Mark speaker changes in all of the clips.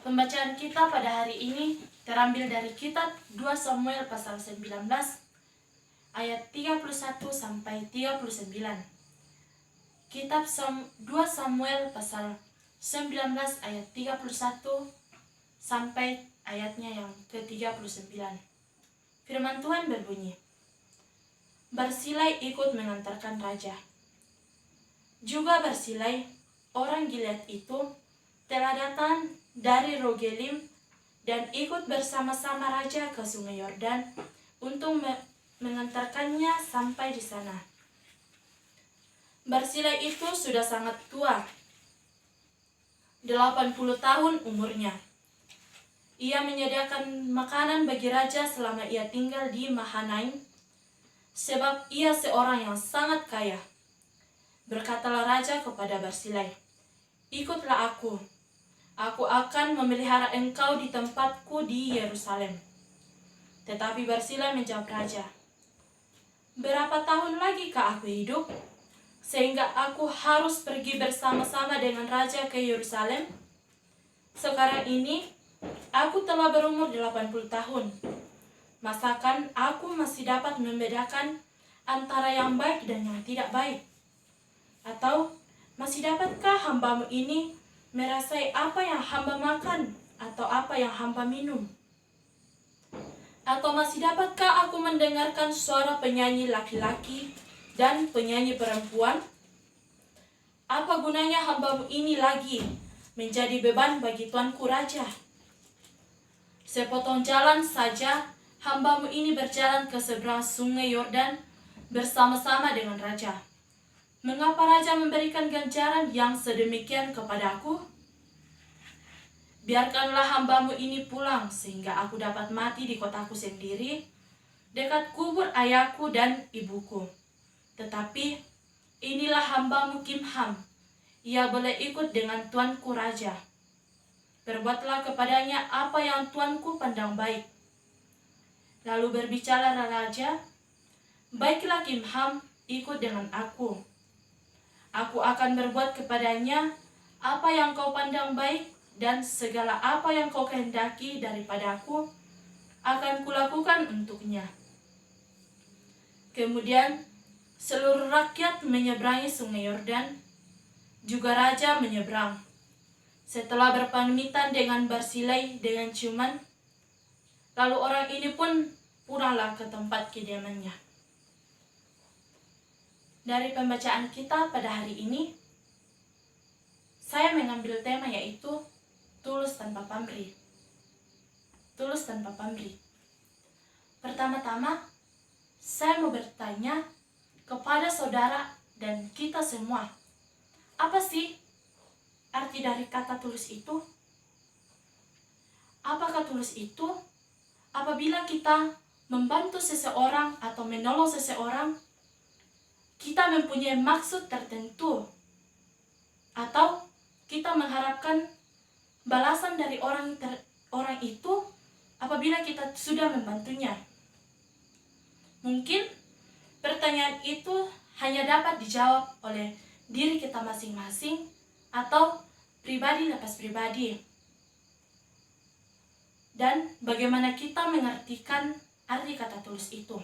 Speaker 1: Pembacaan kita pada hari ini terambil dari kitab 2 Samuel pasal 19 ayat 31 sampai 39. Kitab 2 Samuel pasal 19 ayat 31 sampai ayatnya yang ke-39. Firman Tuhan berbunyi, Barsilai ikut mengantarkan raja. Juga Barsilai, orang Gilead itu, telah datang dari Rogelim dan ikut bersama-sama raja ke sungai Yordan untuk mengantarkannya sampai di sana. Barsilai itu sudah sangat tua, 80 tahun umurnya. Ia menyediakan makanan bagi raja selama ia tinggal di Mahanaim, sebab ia seorang yang sangat kaya. Berkatalah raja kepada Barsilai, ikutlah aku akan memelihara engkau di tempatku di Yerusalem. Tetapi Barsilai menjawab raja, berapa tahun lagi kah aku hidup, sehingga aku harus pergi bersama-sama dengan raja ke Yerusalem? Sekarang ini, aku telah berumur 80 tahun. Masakan aku masih dapat membedakan antara yang baik dan yang tidak baik? Atau masih dapatkah hambamu ini merasai apa yang hamba makan atau apa yang hamba minum? Atau masih dapatkah aku mendengarkan suara penyanyi laki-laki dan penyanyi perempuan? Apa gunanya hambamu ini lagi menjadi beban bagi tuanku raja? Sepotong jalan saja hambamu ini berjalan ke seberang sungai Yordan bersama-sama dengan raja. Mengapa raja memberikan ganjaran yang sedemikian kepadaku? Biarkanlah hambamu ini pulang sehingga aku dapat mati di kotaku sendiri, dekat kubur ayahku dan ibuku. Tetapi inilah hambamu Kimham, ia boleh ikut dengan tuanku raja. Berbuatlah kepadanya apa yang tuanku pandang baik. Lalu berbicara raja, baiklah Kimham ikut dengan aku. Aku akan berbuat kepadanya apa yang kau pandang baik, dan segala apa yang kau kehendaki daripadaku akan kulakukan untuknya. Kemudian seluruh rakyat menyeberangi sungai Yordan, juga raja menyeberang. Setelah berpamitan dengan Barsilai dengan ciuman, lalu orang ini pun pulanglah ke tempat kediamannya. Dari pembacaan kita pada hari ini, saya mengambil tema yaitu tulus tanpa pamrih. Tulus tanpa pamrih. Pertama-tama, saya mau bertanya kepada saudara dan kita semua, apa sih arti dari kata tulus itu? Apakah tulus itu apabila kita membantu seseorang atau menolong seseorang, kita mempunyai maksud tertentu, atau kita mengharapkan balasan dari orang itu apabila kita sudah membantunya? Mungkin pertanyaan itu hanya dapat dijawab oleh diri kita masing-masing atau pribadi lepas pribadi. Dan bagaimana kita mengartikan arti kata tulus itu?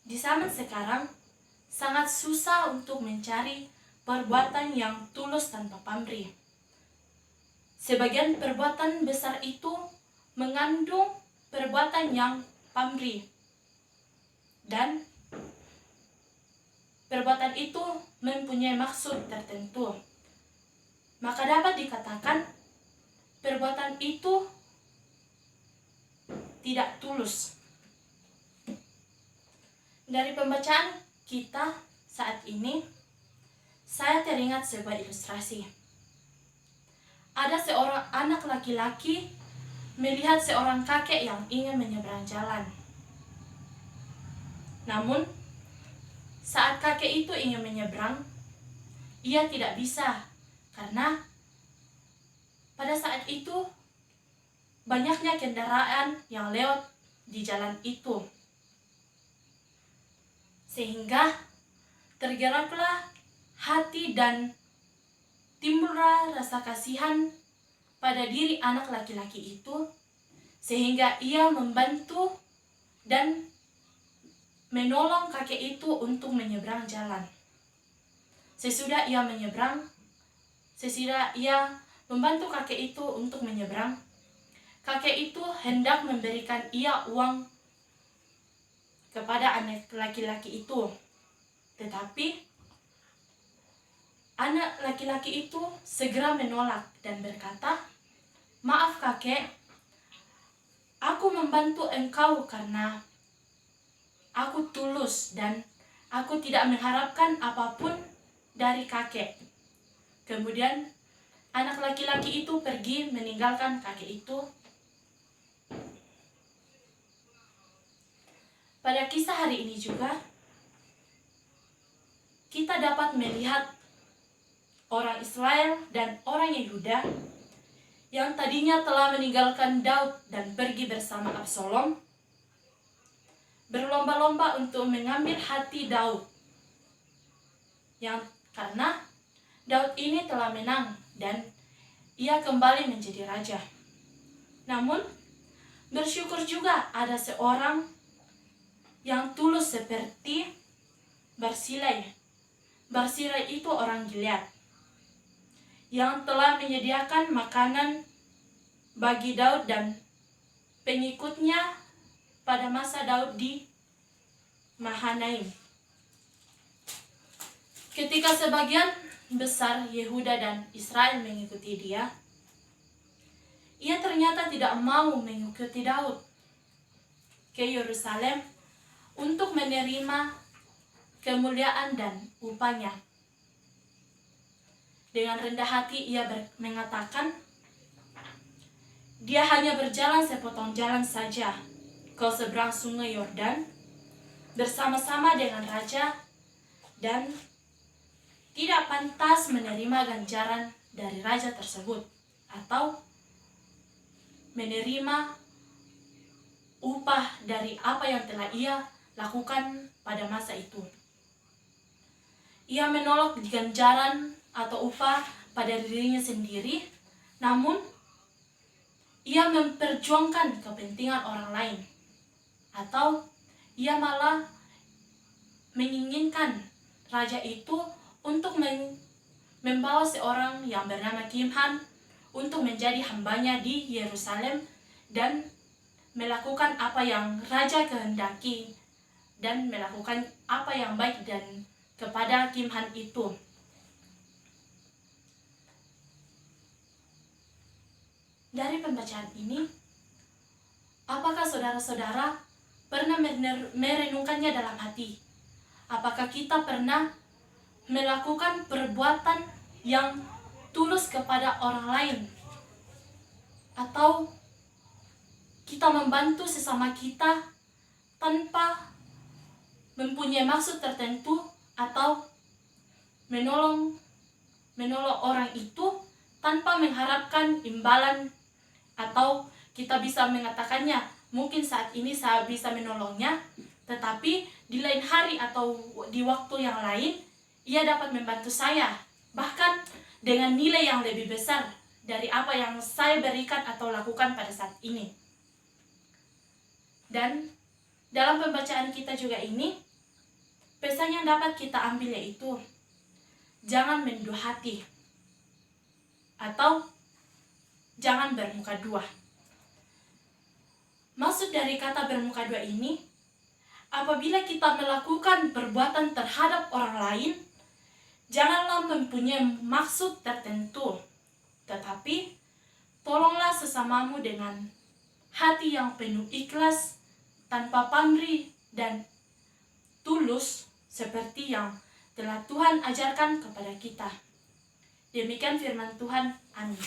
Speaker 1: Di zaman sekarang, sangat susah untuk mencari perbuatan yang tulus tanpa pamrih. Sebagian perbuatan besar itu mengandung perbuatan yang pamrih. Dan perbuatan itu mempunyai maksud tertentu. Maka dapat dikatakan perbuatan itu tidak tulus. Dari pembacaan kita saat ini, saya teringat sebuah ilustrasi. Ada seorang anak laki-laki melihat seorang kakek yang ingin menyeberang jalan. Namun, saat kakek itu ingin menyeberang, ia tidak bisa karena pada saat itu banyaknya kendaraan yang lewat di jalan itu. Sehingga tergeraklah hati dan timbul bermurah rasa kasihan pada diri anak laki-laki itu, sehingga ia membantu dan menolong kakek itu untuk menyeberang jalan. Sesudah ia membantu kakek itu untuk menyeberang, kakek itu hendak memberikan ia uang kepada anak laki-laki itu. Tetapi anak laki-laki itu segera menolak dan berkata, "Maaf kakek, aku membantu engkau karena aku tulus dan aku tidak mengharapkan apapun dari kakek." Kemudian anak laki-laki itu pergi meninggalkan kakek itu. Pada kisah hari ini juga, kita dapat melihat orang Israel dan orang Yehuda yang tadinya telah meninggalkan Daud dan pergi bersama Absalom, berlomba-lomba untuk mengambil hati Daud. Karena Daud ini telah menang dan ia kembali menjadi raja. Namun, bersyukur juga ada seorang yang tulus seperti Barsilai. Barsilai itu orang Gilead yang telah menyediakan makanan bagi Daud dan pengikutnya pada masa Daud di Mahanaim. Ketika sebagian besar Yehuda dan Israel mengikuti dia, ia ternyata tidak mau mengikuti Daud ke Yerusalem untuk menerima kemuliaan dan upahnya. Dengan rendah hati ia mengatakan, dia hanya berjalan sepotong jalan saja ke seberang sungai Yordan bersama-sama dengan raja dan tidak pantas menerima ganjaran dari raja tersebut atau menerima upah dari apa yang telah ia lakukan pada masa itu. Ia menolak ganjaran atau upah pada dirinya sendiri, namun ia memperjuangkan kepentingan orang lain, atau ia malah menginginkan raja itu untuk membawa seorang yang bernama Kimham untuk menjadi hambanya di Yerusalem dan melakukan apa yang raja kehendaki dan melakukan apa yang baik dan kepada Kimham itu. Dari pembacaan ini, apakah saudara-saudara pernah merenungkannya dalam hati? Apakah kita pernah melakukan perbuatan yang tulus kepada orang lain? Atau kita membantu sesama kita tanpa mempunyai maksud tertentu, atau menolong orang itu tanpa mengharapkan imbalan, atau kita bisa mengatakannya, mungkin saat ini saya bisa menolongnya, tetapi di lain hari atau di waktu yang lain ia dapat membantu saya, bahkan dengan nilai yang lebih besar dari apa yang saya berikan atau lakukan pada saat ini. Dan dalam pembacaan kita juga ini, pesan yang dapat kita ambil yaitu jangan menduh hati atau jangan bermuka dua. Maksud dari kata bermuka dua ini, apabila kita melakukan perbuatan terhadap orang lain, janganlah mempunyai maksud tertentu, tetapi tolonglah sesamamu dengan hati yang penuh ikhlas, tanpa pamrih dan tulus, seperti yang telah Tuhan ajarkan kepada kita. Demikian firman Tuhan. Amin.